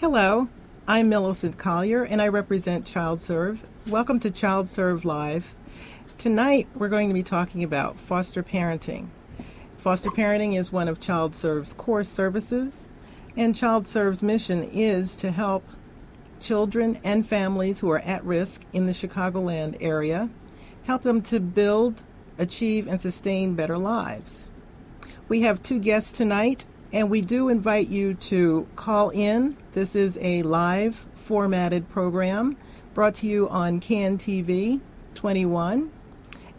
Hello, I'm Millicent Collier and I represent ChildServ. Welcome to ChildServ Live. Tonight we're going to be talking about foster parenting. Foster parenting is one of ChildServ's core services, and ChildServ's mission is to help children and families who are at risk in the Chicagoland area, help them to build, achieve, and sustain better lives. We have two guests tonight, and we do invite you to call in. This is a live formatted program brought to you on CAN TV 21.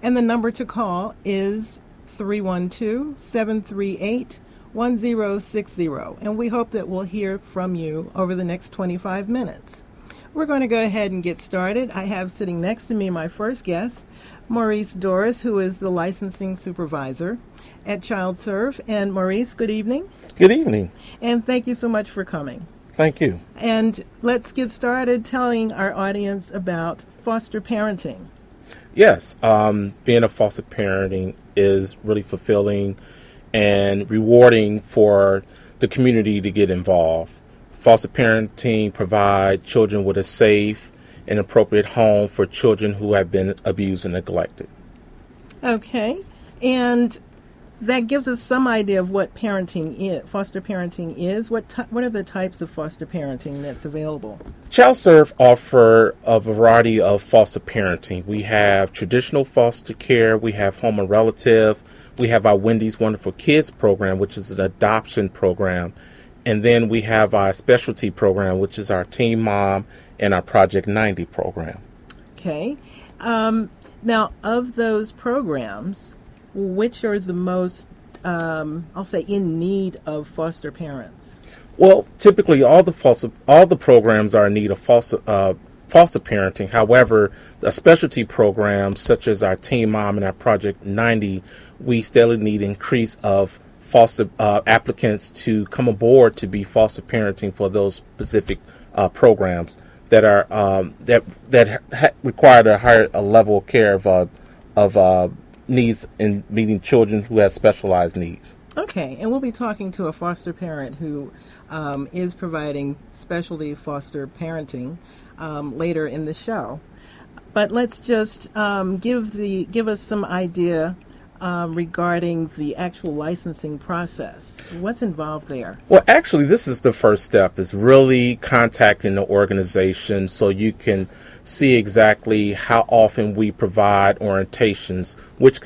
And the number to call is 312-738-1060. And we hope that we'll hear from you over the next 25 minutes. We're going to go ahead and get started. I have sitting next to me my first guest, Maurice Dorris, who is the licensing supervisor at ChildServ. And Maurice, good evening. Good evening. And thank you so much for coming. Thank you. And let's get started telling our audience about foster parenting. Yes, being a foster parenting is really fulfilling and rewarding for the community to get involved. Foster parenting provides children with a safe and appropriate home for children who have been abused and neglected. Okay, and that gives us some idea of what parenting is, foster parenting is. What are the types of foster parenting that's available? ChildServ offer a variety of foster parenting. We have traditional foster care, we have home and relative, we have our Wendy's Wonderful Kids program, which is an adoption program, and then we have our specialty program, which is our Teen Mom and our Project 90 program. Okay. Now, of those programs, which are the most, I'll say, in need of foster parents? Well, typically all the programs are in need of foster parenting. However, the specialty programs such as our Teen Mom and our Project 90, we still need increase of foster applicants to come aboard to be foster parenting for those specific programs that are require a higher level of care of needs in meeting children who have specialized needs. Okay, and we'll be talking to a foster parent who is providing specialty foster parenting later in the show. But let's just give us some idea regarding the actual licensing process. What's involved there? Well, actually, this is the first step, is really contacting the organization so you can see exactly how often we provide orientations, which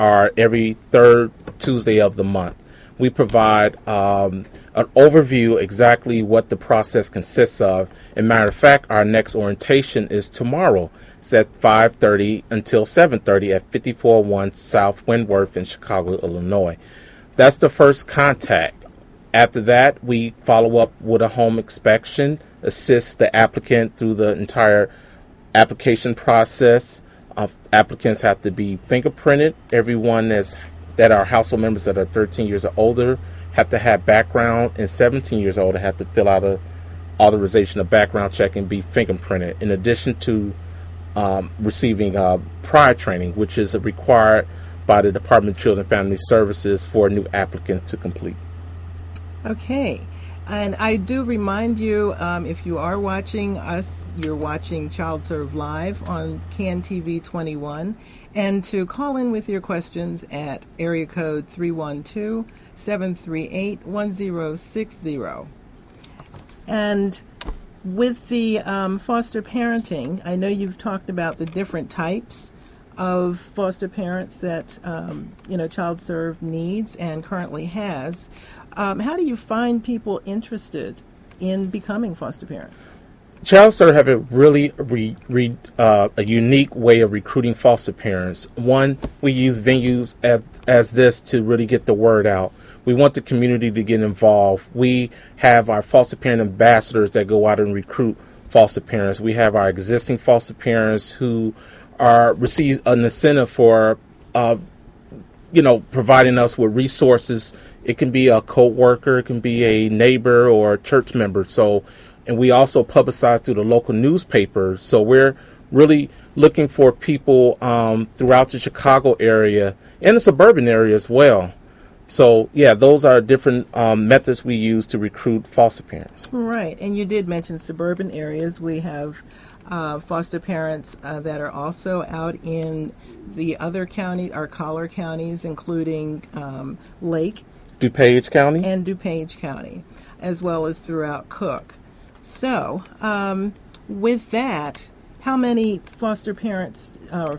are every third Tuesday of the month. We provide an overview exactly what the process consists of. As a matter of fact, our next orientation is tomorrow. It's at 5:30 until 7:30 at 5401 South Windworth in Chicago, Illinois. That's the first contact. After that, we follow up with a home inspection, assist the applicant through the entire application process. Applicants have to be fingerprinted. Everyone that are household members that are 13 years or older have to have background, and 17 years old have to fill out a authorization of background check and be fingerprinted. In addition to receiving prior training, which is required by the Department of Children and Family Services for new applicants to complete. Okay. And I do remind you, if you are watching us, you're watching ChildServ Live on CAN TV 21, and to call in with your questions at area code 312-738-1060. And with the foster parenting, I know you've talked about the different types of foster parents that ChildServ needs and currently has. How do you find people interested in becoming foster parents? ChildServ have a really a unique way of recruiting foster parents. One, we use venues as this to really get the word out. We want the community to get involved. We have our foster parent ambassadors that go out and recruit foster parents. We have our existing foster parents who receive an incentive for providing us with resources. It can be a co-worker, it can be a neighbor or a church member. And we also publicize through the local newspaper. So we're really looking for people throughout the Chicago area and the suburban area as well So, yeah, those are different methods we use to recruit foster parents. Right, and you did mention suburban areas. We have foster parents that are also out in the other county, our collar counties, including Lake DuPage County? and DuPage County, as well as throughout Cook. So, with that, how many foster parents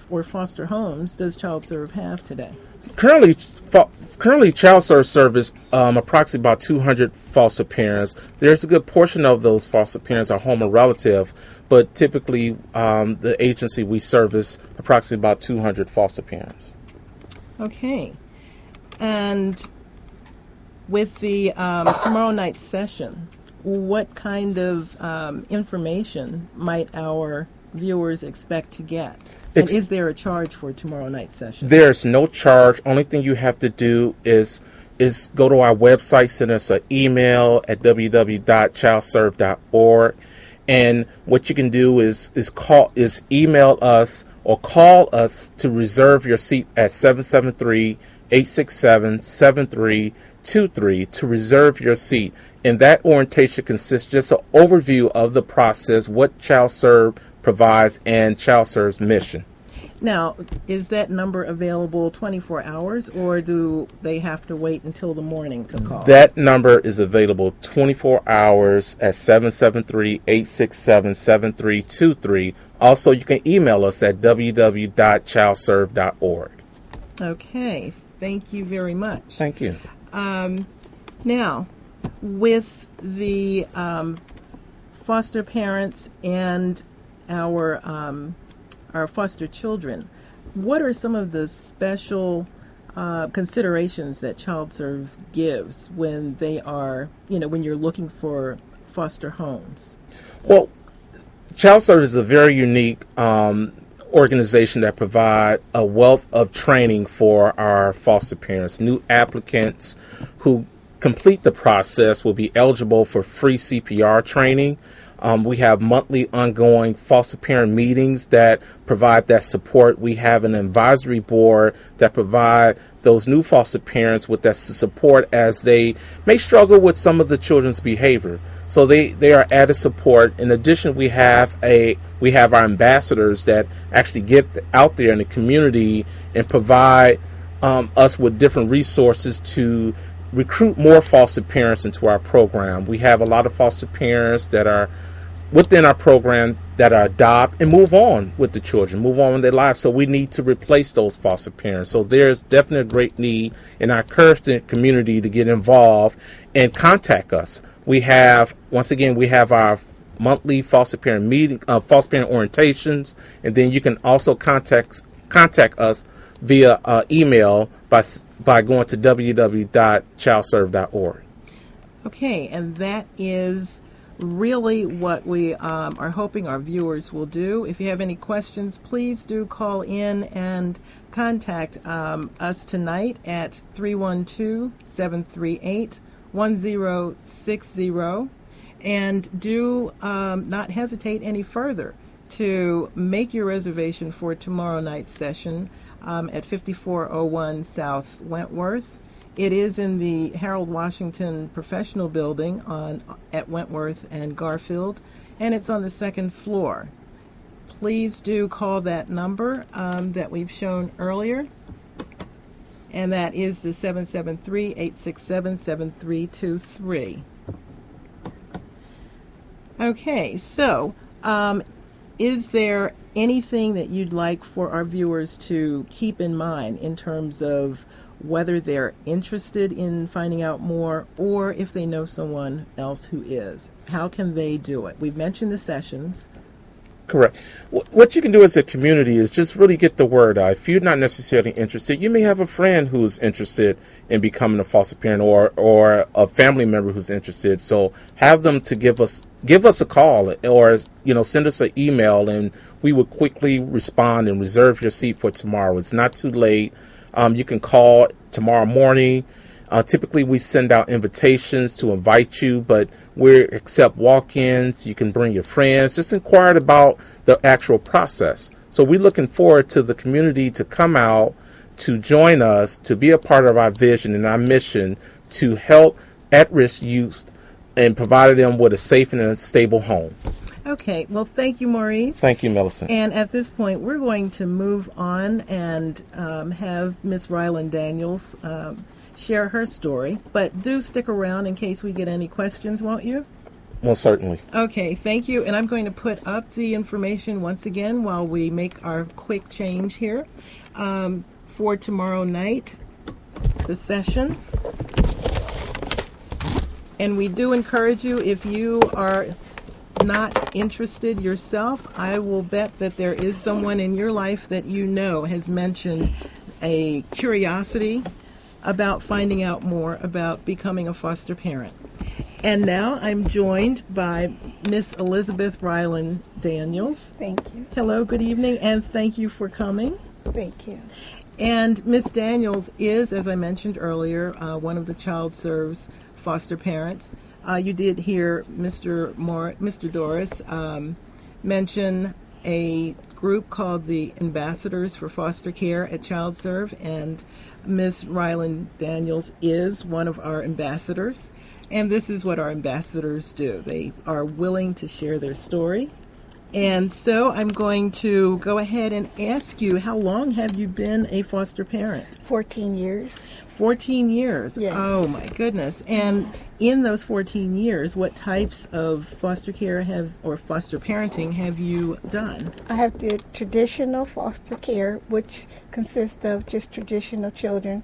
or foster homes does ChildServ have today? Currently, ChildServ service approximately about 200 foster parents. There's a good portion of those foster parents are home or relative, but typically the agency we service approximately about 200 foster parents. Okay, and with the tomorrow night's session, what kind of information might our viewers expect to get? And is there a charge for tomorrow night's session? There's no charge. Only thing you have to do is go to our website, send us an email at www.childserv.org, and what you can do is email us or call us to reserve your seat at 773-867-7323 to reserve your seat. And that orientation consists just an overview of the process, what ChildServ provides, and ChildServ's mission. Now, is that number available 24 hours, or do they have to wait until the morning to call? That number is available 24 hours at 773-867-7323. Also, you can email us at www.childserv.org. Okay, thank you very much. Thank you. Now, with the foster parents and our foster children, what are some of the special considerations that ChildServ gives when they are, when you're looking for foster homes? Well, ChildServ is a very unique organization that provide a wealth of training for our foster parents. New applicants who complete the process will be eligible for free CPR training. We have monthly ongoing foster parent meetings that provide that support. We have an advisory board that provide those new foster parents with that support as they may struggle with some of the children's behavior. So they are added support. In addition, we have our ambassadors that actually get out there in the community and provide us with different resources to recruit more foster parents into our program. We have a lot of foster parents that are within our program that are adopt and move on with the children, move on with their lives. So we need to replace those foster parents. So there's definitely a great need, and I encourage the community to get involved and contact us. We have our monthly foster parent meeting, foster parent orientations, and then you can also contact us via email by going to www.childserv.org. Okay, and that is really what we are hoping our viewers will do. If you have any questions, please do call in and contact us tonight at 312-738-1060, and do not hesitate any further to make your reservation for tomorrow night's session at 5401 South Wentworth. It is in the Harold Washington Professional Building at Wentworth and Garfield, and it's on the second floor. Please do call that number that we've shown earlier, and that is the 773-867-7323. Okay, so is there anything that you'd like for our viewers to keep in mind in terms of whether they're interested in finding out more, or if they know someone else who is? How can they do it? We've mentioned the sessions. Correct. What you can do as a community is just really get the word out. If you're not necessarily interested, you may have a friend who's interested in becoming a foster parent, or a family member who's interested. So have them to give us a call, or send us an email, and we will quickly respond and reserve your seat for tomorrow. It's not too late. You can call tomorrow morning. Typically, we send out invitations to invite you, but we accept walk-ins. You can bring your friends. Just inquire about the actual process. So we're looking forward to the community to come out to join us to be a part of our vision and our mission to help at-risk youth and provide them with a safe and a stable home. Okay, well, thank you, Maurice. Thank you, Millicent. And at this point, we're going to move on and have Miss Ryland Daniels share her story. But do stick around in case we get any questions, won't you? Most certainly. Okay, thank you. And I'm going to put up the information once again while we make our quick change here for tomorrow night, the session. And we do encourage you, if you are not interested yourself, I will bet that there is someone in your life that you know has mentioned a curiosity about finding out more about becoming a foster parent. And now I'm joined by Miss Elizabeth Ryland Daniels. Thank you. Hello, good evening, and thank you for coming. Thank you. And Miss Daniels is, as I mentioned earlier, one of the ChildServ's foster parents. You did hear Mr. Dorris mention a group called the Ambassadors for Foster Care at ChildServ, and Miss Ryland Daniels is one of our ambassadors. And this is what our ambassadors do. They are willing to share their story. And so I'm going to go ahead and ask you, how long have you been a foster parent? 14 years. 14 years. Yes. Oh, my goodness. And in those 14 years, what types of foster care or foster parenting have you done? I have did traditional foster care, which consists of just traditional children.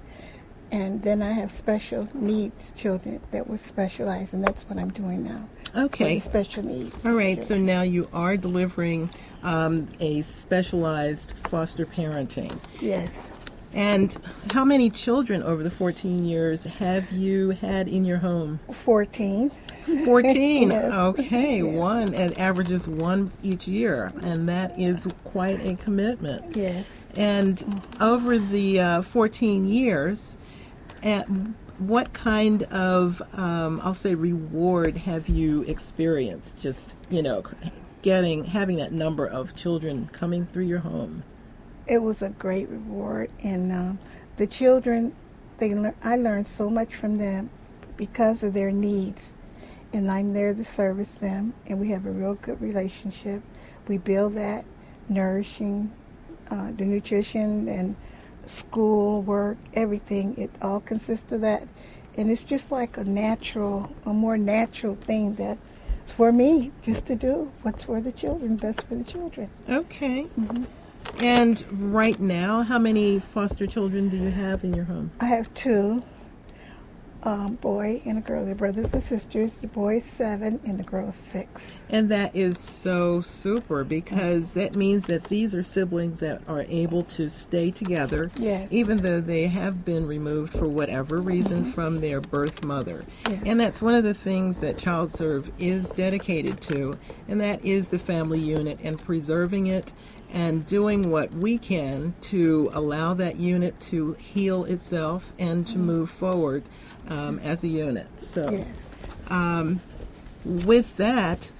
And then I have special needs children that were specialized, and that's what I'm doing now. Okay. For the special needs. All right. children. So now you are delivering a specialized foster parenting. Yes. And how many children over the 14 years have you had in your home? 14. 14. Yes. Okay. Yes. One, and averages one each year, and that is quite a commitment. Yes. And over the 14 years, what kind of, I'll say, reward have you experienced? Just, having that number of children coming through your home. It was a great reward, and the children, I learned so much from them because of their needs, and I'm there to service them, and we have a real good relationship. We build that, nourishing the nutrition and school work, everything. It all consists of that, and it's just like a more natural thing that's for me just to do what's for the children, best for the children. Okay. Mm-hmm. And right now, how many foster children do you have in your home? I have two, boy and a girl. They're brothers and sisters. The boy is 7 and the girl is 6. And that is so super, because that means that these are siblings that are able to stay together, Yes. even though they have been removed for whatever reason from their birth mother. Yes. And that's one of the things that ChildServ is dedicated to, and that is the family unit and preserving it and doing what we can to allow that unit to heal itself and to move forward as a unit. So Yes. with that,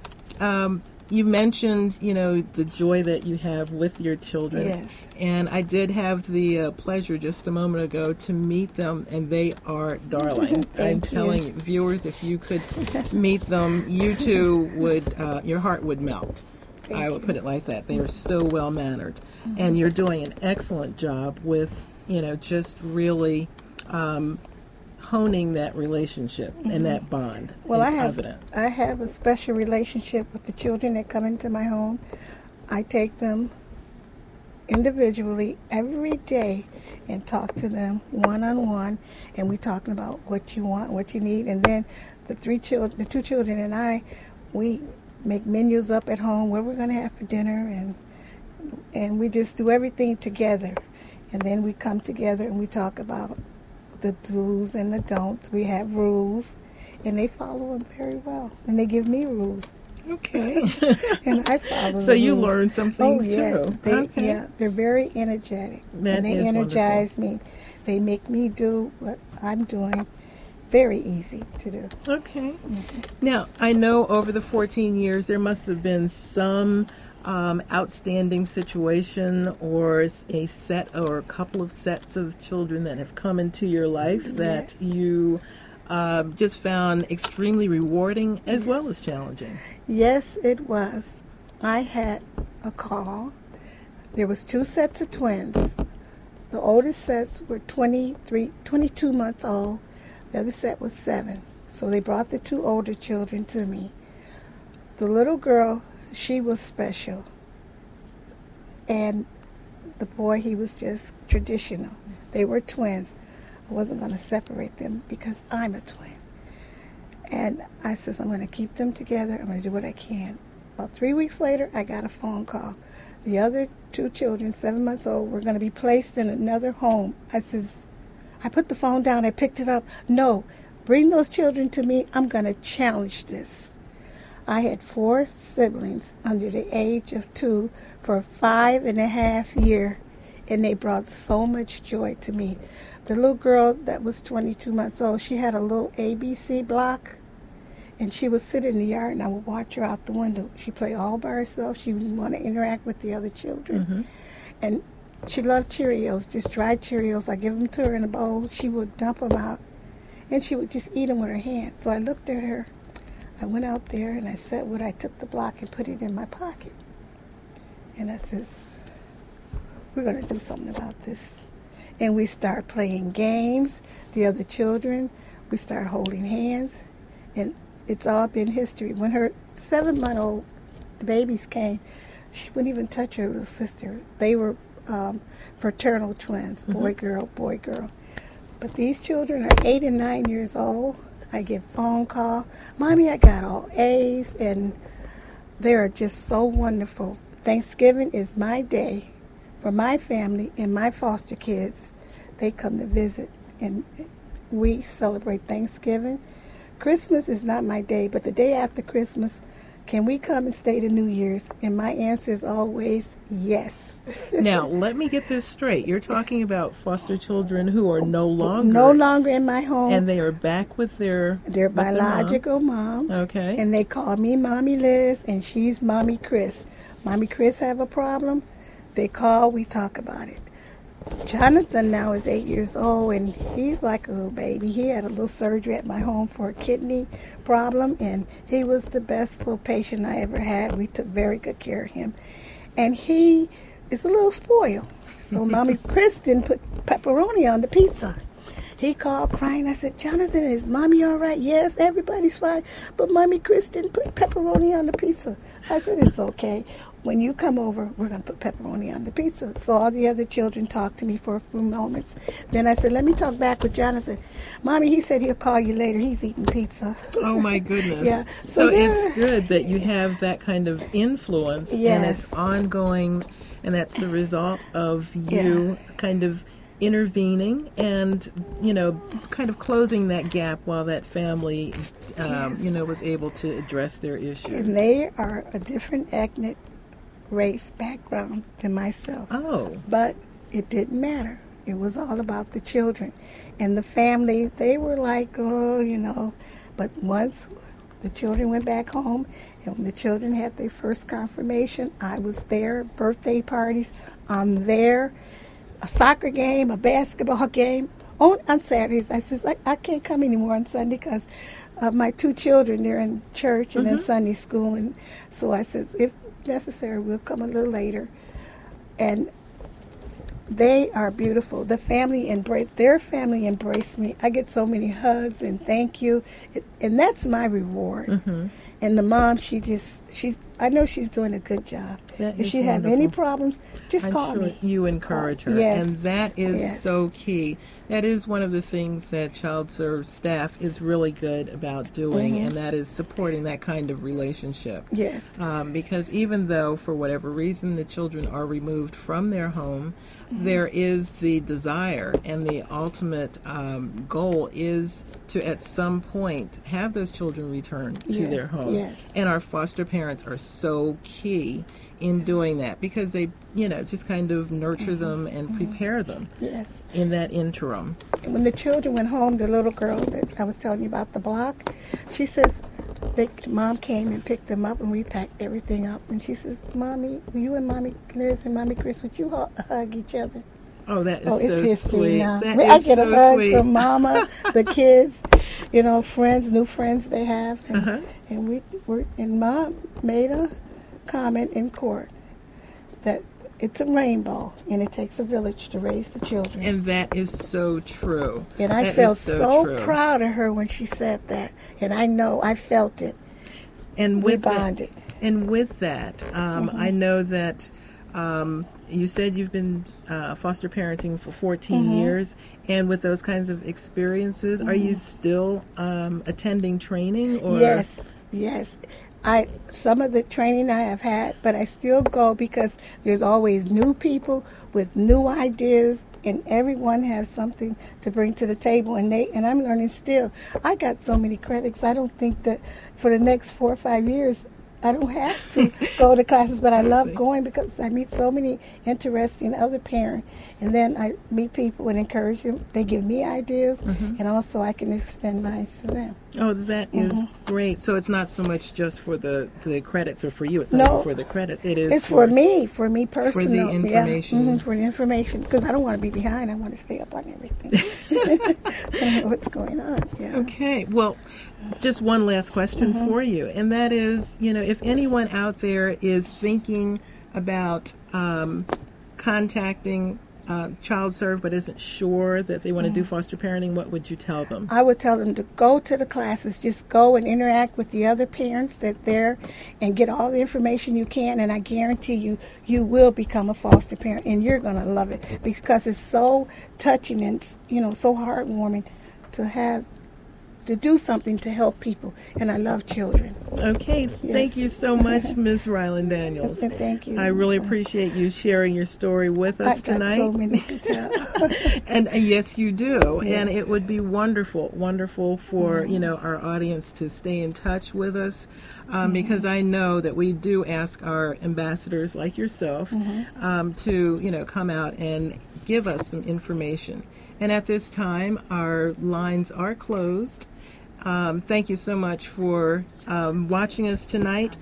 you mentioned, the joy that you have with your children. Yes. And I did have the pleasure just a moment ago to meet them, and they are darling. I'm telling you, viewers, if you could meet them, you too would, your heart would melt. I would put it like that. They are so well-mannered. Mm-hmm. And you're doing an excellent job with, just really honing that relationship and that bond. Well, it's evident. I have a special relationship with the children that come into my home. I take them individually every day and talk to them one-on-one, and we're talking about what you want, what you need, and then the two children and I, we make menus up at home what we're going to have for dinner, and we just do everything together. And then we come together and we talk about the do's and the don'ts. We have rules, and they follow them very well. And they give me rules. Okay. And I follow So the you rules. learn some things yes. too. Okay. Yeah, they're very energetic. That and they is energize me. They make me do what I'm doing very easy to do. Okay. Now, I know over the 14 years there must have been some outstanding situation or a set or a couple of sets of children that have come into your life that you just found extremely rewarding as well as challenging? Yes, it was. I had a call. There was 2 sets of twins. The oldest sets were 22 months old. The other set was 7. So they brought the 2 older children to me. The little girl, she was special. And the boy, he was just traditional. They were twins. I wasn't going to separate them because I'm a twin. And I says, I'm going to keep them together. I'm going to do what I can. About 3 weeks later, I got a phone call. The other 2 children, 7 months old, were going to be placed in another home. I says, I put the phone down. I picked it up. No, bring those children to me. I'm going to challenge this. I had 4 siblings under the age of 2 for 5.5 years, and they brought so much joy to me. The little girl that was 22 months old, she had a little ABC block, and she would sit in the yard, and I would watch her out the window. She'd play all by herself. She didn't want to interact with the other children. And she loved Cheerios, just dried Cheerios. I give them to her in a bowl. She would dump them out, and she would just eat them with her hand. So I looked at her. I went out there, and I said what I took the block and put it in my pocket. And I says, we're going to do something about this. And we start playing games, the other children. We start holding hands, and it's all been history. When her 7-month-old babies came, she wouldn't even touch her little sister. They were fraternal twins, boy, girl, boy, girl. But these children are 8 and 9 years old. I get phone call, Mommy, I got all A's, and they are just so wonderful. Thanksgiving is my day for my family and my foster kids. They come to visit, and we celebrate Thanksgiving. Christmas is not my day, but the day after Christmas, can we come and stay to New Year's? And my answer is always yes. Now, let me get this straight. You're talking about foster children who are no longer in my home. And they are back with their biological mom. Okay. And they call me Mommy Liz, and she's Mommy Chris. Mommy Chris have a problem. They call, we talk about it. Jonathan now is 8 years old, and he's like a little baby. He had a little surgery at my home for a kidney problem, and he was the best little patient I ever had. We took very good care of him. And he is a little spoiled. So Mommy Chris didn't put pepperoni on the pizza. He called crying. I said, Jonathan, is Mommy all right? Yes, everybody's fine. But Mommy Chris didn't put pepperoni on the pizza. I said, it's okay. When you come over, we're going to put pepperoni on the pizza. So all the other children talked to me for a few moments. Then I said, let me talk back with Jonathan. Mommy, he said he'll call you later. He's eating pizza. Oh, my goodness. Yeah. So it's good that you have that kind of influence. Yes. And it's ongoing, and that's the result of you kind of intervening and, kind of closing that gap while that family, was able to address their issues. And they are a different ethnic race background than myself. Oh. But it didn't matter. It was all about the children. And the family, they were like, but once the children went back home, and when the children had their first confirmation, I was there, birthday parties, I'm there, a soccer game, a basketball game. On Saturdays, I says, I can't come anymore on Sunday because my 2 children, they're in church and in Sunday school. And so I says, if necessary, we'll come a little later. And they are beautiful. Their family embraced me. I get so many hugs and thank you. And that's my reward. And the mom, I know she's doing a good job. If she have any problems, just call me. You encourage her. Yes. And that is so key. That is one of the things that ChildServ staff is really good about doing, and that is supporting that kind of relationship. Yes. Because even though, for whatever reason, the children are removed from their home, there is the desire and the ultimate goal is to, at some point, have those children return to their home. Yes. And our foster parents are so key in doing that because they, just kind of nurture them and prepare them in that interim. And when the children went home, the little girl that I was telling you about the block, she says, Mom came and picked them up, and we packed everything up. And she says, "Mommy, you and Mommy Liz and Mommy Chris, would you hug each other?" Oh, that is it's so history sweet. now. That I is get so a hug sweet. from Mama, the kids, friends, new friends they have, and Mom made a comment in court that it's a rainbow and it takes a village to raise the children. And that is so true. And I felt so proud of her when she said that. And I know I felt it. And we bonded. With that, I know that you said you've been foster parenting for 14 years. And with those kinds of experiences, are you still attending training? Or? Yes. Some of the training I have had, but I still go because there's always new people with new ideas, and everyone has something to bring to the table, and I'm learning still. I got so many credits. I don't think that for the next 4 or 5 years I don't have to go to classes, but I love going because I meet so many interesting other parents, and then I meet people and encourage them. They give me ideas, and also I can extend mine to them. Oh, that is great. So it's not so much just for the credits or for you. It's not for the credits. It's for me personally. For the information. Yeah, for the information, because I don't want to be behind. I want to stay up on everything. I know what's going on. Yeah. Okay. Well, just one last question for you, and that is, if anyone out there is thinking about contacting ChildServ but isn't sure that they want to do foster parenting, what would you tell them? I would tell them to go to the classes. Just go and interact with the other parents that there and get all the information you can, and I guarantee you, you will become a foster parent, and you're going to love it because it's so touching and, so heartwarming to do something to help people, and I love children. Okay, thank you so much, Ms. Ryland Daniels. Thank you. I really appreciate you sharing your story with us tonight. I got so many to tell. And yes, you do. Yes. And it would be wonderful for our audience to stay in touch with us, because I know that we do ask our ambassadors like yourself to come out and give us some information. And at this time, our lines are closed. Thank you so much for watching us tonight.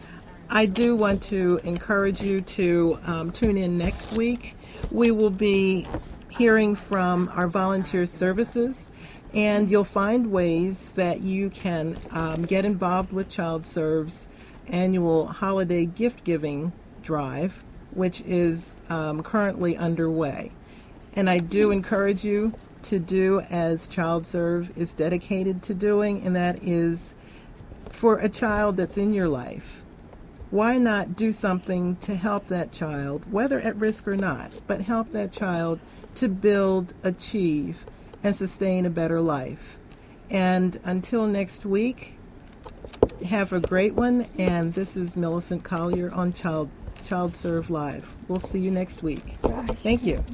I do want to encourage you to tune in next week. We will be hearing from our volunteer services, and you'll find ways that you can get involved with ChildServ's annual holiday gift giving drive, which is currently underway. And I do encourage you to do as ChildServ is dedicated to doing, and that is for a child that's in your life. Why not do something to help that child, whether at risk or not, but help that child to build, achieve, and sustain a better life. And until next week, have a great one, and this is Millicent Collier on ChildServ Live. We'll see you next week. Bye. Thank you.